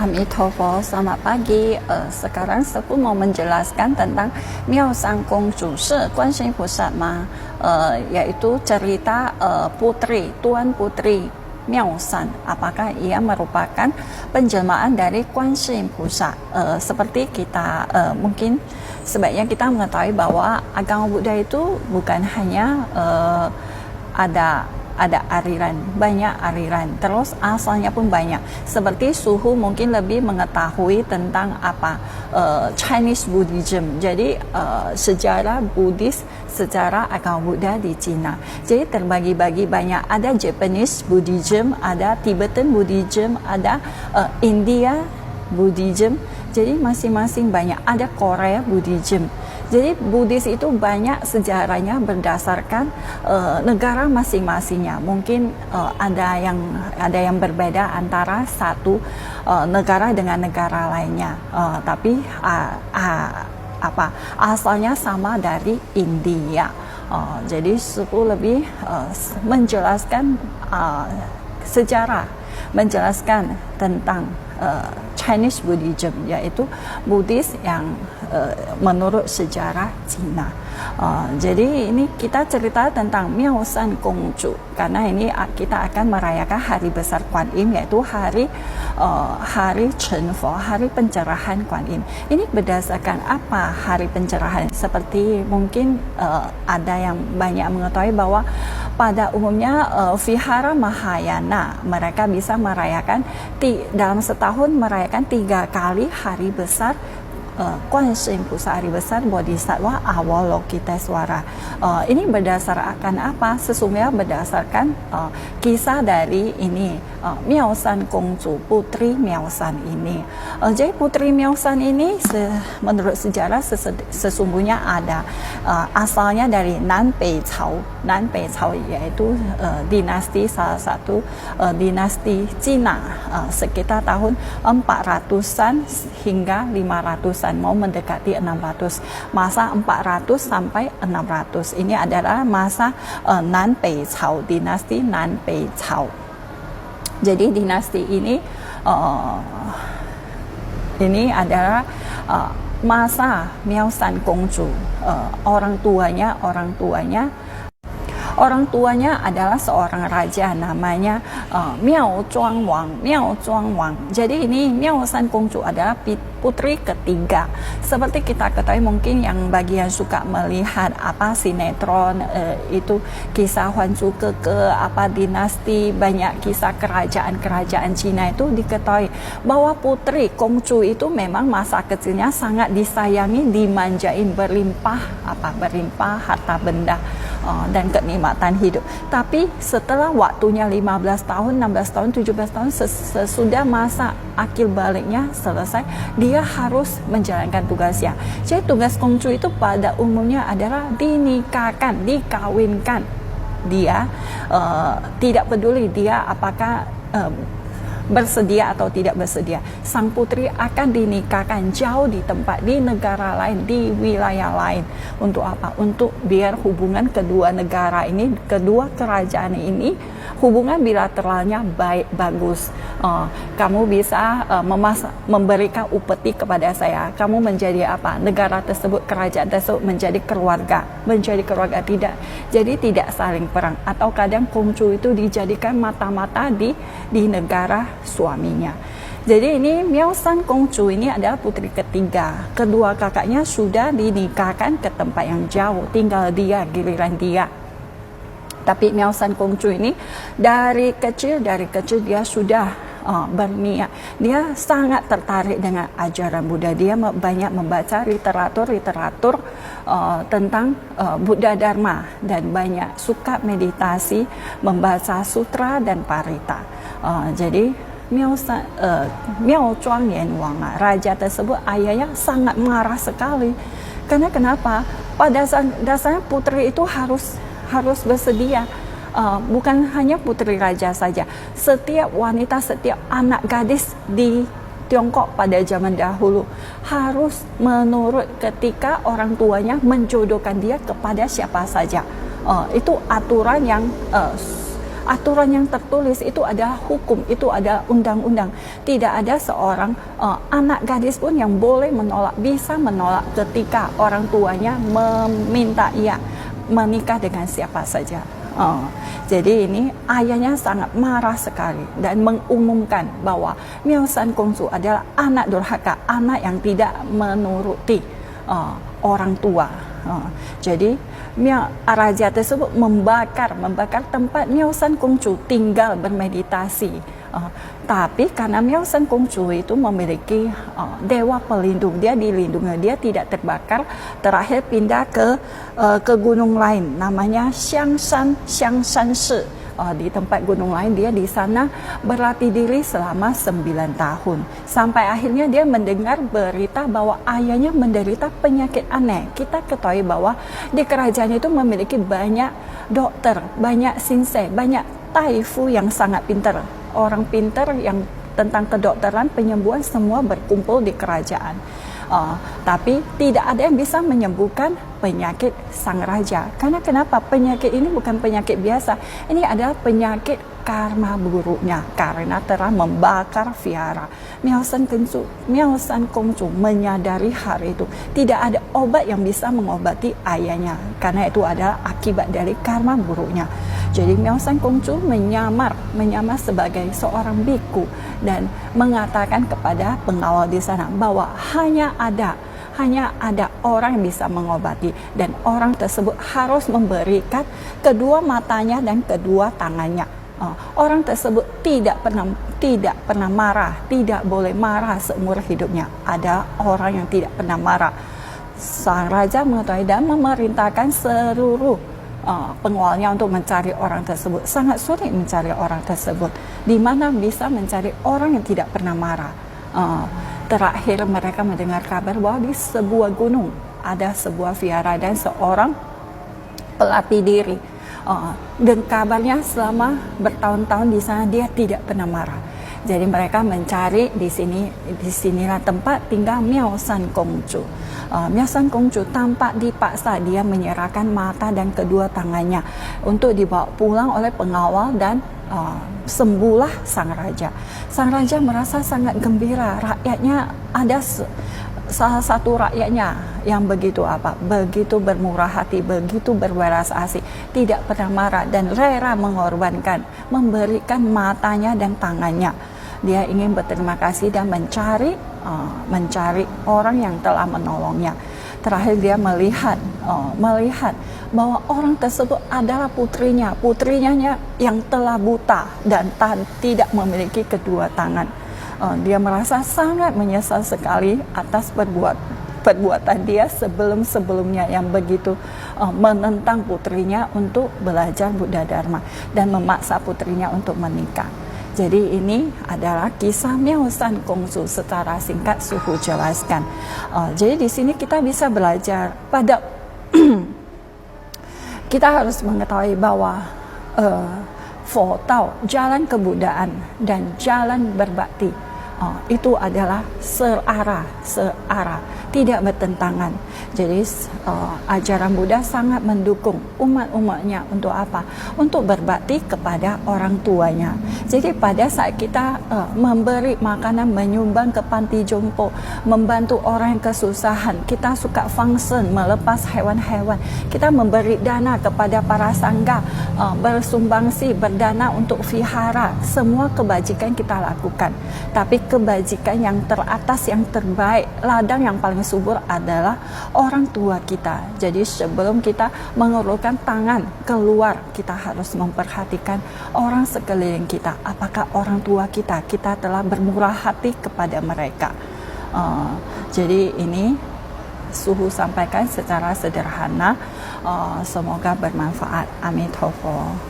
Amitofo, selamat pagi. Sekarang saya mau menjelaskan tentang Miao San Gongzhu是观世音菩萨吗？yaitu cerita putri, Tuan Putri Miao San. Apakah ia merupakan penjelmaan dari观世音菩萨? Seperti kita mungkin sebaiknya kita mengetahui bahwa agama Buddha itu bukan hanya ada aliran, banyak aliran, terus asalnya pun banyak. Seperti Suhu mungkin lebih mengetahui tentang Chinese Buddhism, jadi sejarah Buddhis, sejarah agama Buddha di Cina. Jadi terbagi-bagi banyak, ada Japanese Buddhism, ada Tibetan Buddhism, ada India Buddhism, jadi masing-masing banyak, ada Korea Buddhism. Jadi Buddhis itu banyak sejarahnya berdasarkan negara masing-masingnya. Mungkin ada yang berbeda antara satu negara dengan negara lainnya, tapi asalnya sama dari India. Jadi suku lebih menjelaskan sejarah, menjelaskan tentang Chinese Buddhism, yaitu Buddhis yang menurut sejarah Cina. Jadi ini kita cerita tentang Miao San Gongzhu karena ini kita akan merayakan hari besar Kuan Yin, yaitu hari Chenfo, hari pencerahan Kuan Yin. Ini berdasarkan apa hari pencerahan? Seperti mungkin ada yang banyak mengetahui bahwa pada umumnya Vihara Mahayana mereka bisa merayakan dalam setahun merayakan 3 kali hari besar观世音菩萨, hari besar Bodhisattva Avalokitesvara. Ini berdasarkan apa? Sesungguhnya berdasarkan kisah dari ini Miao San Gongzhu, Putri Miao San ini. Jadi Putri Miao San ini menurut sejarah sesungguhnya ada asalnya dari Nanpei Cao. Nanpei Cao yaitu dinasti, salah satu dinasti Cina sekitar tahun 400-an hingga 500-an, mau mendekati 600. Masa 400 sampai 600 ini adalah masa Nanpei Cao, dinasti Nanpei Cao. Jadi dinasti ini adalah masa Miao San Gongzhu. Orang tuanya adalah seorang raja namanya Miao Zhuangwang. Jadi ini Miao San Gongzhu adalah putri ketiga. Seperti kita ketahui mungkin yang bagi yang suka melihat sinetron itu kisah Huanzu Keke, dinasti, banyak kisah kerajaan Cina itu diketahui bahwa putri Gongzhu itu memang masa kecilnya sangat disayangi, dimanjain, berlimpah harta benda dan kenikmatan hidup. Tapi setelah waktunya 15 tahun, 16 tahun, 17 tahun sesudah masa akil baliknya selesai, dia harus menjalankan tugasnya. Jadi tugas Gongzhu itu pada umumnya adalah dinikahkan, dikawinkan. Dia tidak peduli dia apakah bersedia atau tidak bersedia. Sang putri akan dinikahkan jauh di tempat, di negara lain, di wilayah lain. Untuk apa? Untuk biar hubungan kedua negara ini, kedua kerajaan ini, hubungan bilateralnya bagus. Kamu bisa memberikan upeti kepada saya. Kamu menjadi negara tersebut, kerajaan tersebut menjadi keluarga tidak. Jadi tidak saling perang. Atau kadang Gongzhu itu dijadikan mata-mata di negara suaminya. Jadi ini Miao San Gongzhu ini adalah putri ketiga. Kedua kakaknya sudah dinikahkan ke tempat yang jauh, tinggal giliran dia. Tapi Miao San Gongzhu ini dari kecil dia sudah berniat. Dia sangat tertarik dengan ajaran Buddha. Dia banyak membaca literatur tentang Buddha Dharma dan banyak suka meditasi, membaca sutra dan parita. Jadi Miao Zhuangyan, raja tersebut, ayahnya sangat marah sekali. Karena kenapa? Pada dasarnya putri itu harus bersedia. Bukan hanya putri raja saja. Setiap wanita, setiap anak gadis di Tiongkok pada zaman dahulu harus menurut ketika orang tuanya menjodohkan dia kepada siapa saja. Itu aturan yang aturan yang tertulis, itu adalah hukum, itu adalah undang-undang. Tidak ada seorang anak gadis pun yang boleh menolak, bisa menolak ketika orang tuanya meminta ia menikah dengan siapa saja. Jadi ini ayahnya sangat marah sekali dan mengumumkan bahwa Miao San Kongzu adalah anak durhaka, anak yang tidak menuruti orang tua. Jadi raja tersebut membakar tempat Miao San Kongzu tinggal bermeditasi. Tapi karena Miao San Kongzu itu memiliki dewa pelindung, dia dilindungi, dia tidak terbakar. Terakhir pindah ke gunung lain, namanya Xiangshan Shi. Di tempat gunung lain, dia di sana berlatih diri selama 9 tahun. Sampai akhirnya dia mendengar berita bahwa ayahnya menderita penyakit aneh. Kita ketahui bahwa di kerajaan itu memiliki banyak dokter, banyak sinsei, banyak taifu yang sangat pintar. Orang pintar yang tentang kedokteran, penyembuhan semua berkumpul di kerajaan. Tapi tidak ada yang bisa menyembuhkan penyakit sang raja. Karena kenapa? Penyakit ini bukan penyakit biasa. Ini adalah penyakit karma buruknya karena telah membakar vihara. Miao San Kongzu menyadari hal itu. Tidak ada obat yang bisa mengobati ayahnya. Karena itu adalah akibat dari karma buruknya. Jadi Miao San Kongzu menyamar sebagai seorang biku dan mengatakan kepada pengawal di sana bahwa hanya ada orang yang bisa mengobati, dan orang tersebut harus memberikan kedua matanya dan kedua tangannya. Orang tersebut tidak pernah marah, tidak boleh marah seumur hidupnya. Ada orang yang tidak pernah marah. Sang raja mengetahui dan memerintahkan seluruh pengawalnya untuk mencari orang tersebut. Sangat sulit mencari orang tersebut. Di mana bisa mencari orang yang tidak pernah marah? Terakhir mereka mendengar kabar bahwa di sebuah gunung ada sebuah vihara dan seorang pelatih diri. Dan kabarnya selama bertahun-tahun di sana dia tidak pernah marah. Jadi mereka mencari disinilah tempat tinggal Miao San Kongzu. Miao San Kongzu tampak dipaksa dia menyerahkan mata dan kedua tangannya untuk dibawa pulang oleh pengawal dan sembuhlah sang raja. Sang raja merasa sangat gembira. Rakyatnya ada salah satu rakyatnya yang begitu bermurah hati, begitu berbelas asih, tidak pernah marah dan rela mengorbankan, memberikan matanya dan tangannya. Dia ingin berterima kasih dan mencari orang yang telah menolongnya. Terakhir dia melihat bahwa orang tersebut adalah putrinya yang telah buta dan tidak memiliki kedua tangan. Dia merasa sangat menyesal sekali atas perbuatan dia sebelumnya yang begitu menentang putrinya untuk belajar Buddha Dharma dan memaksa putrinya untuk menikah. Jadi ini adalah kisah Miao San Kongzu secara singkat Suhu jelaskan. Jadi di sini kita bisa belajar pada kita harus mengetahui bahwa Fo Tao, jalan kebudayaan dan jalan berbakti itu adalah searah, tidak bertentangan. Jadi ajaran Buddha sangat mendukung umat-umatnya untuk apa? Untuk berbakti kepada orang tuanya. Jadi pada saat kita memberi makanan, menyumbang ke panti jompo, membantu orang yang kesusahan, kita suka function, melepas hewan-hewan, kita memberi dana kepada para sangga, bersumbangsi, berdana untuk vihara, semua kebajikan kita lakukan. Tapi kebajikan yang teratas, yang terbaik, ladang yang paling subur adalah orang tua kita. Jadi sebelum kita mengulurkan tangan keluar, kita harus memperhatikan orang sekeliling kita. Apakah orang tua kita telah bermurah hati kepada mereka. Jadi ini Suhu sampaikan secara sederhana. Semoga bermanfaat. Amitofo.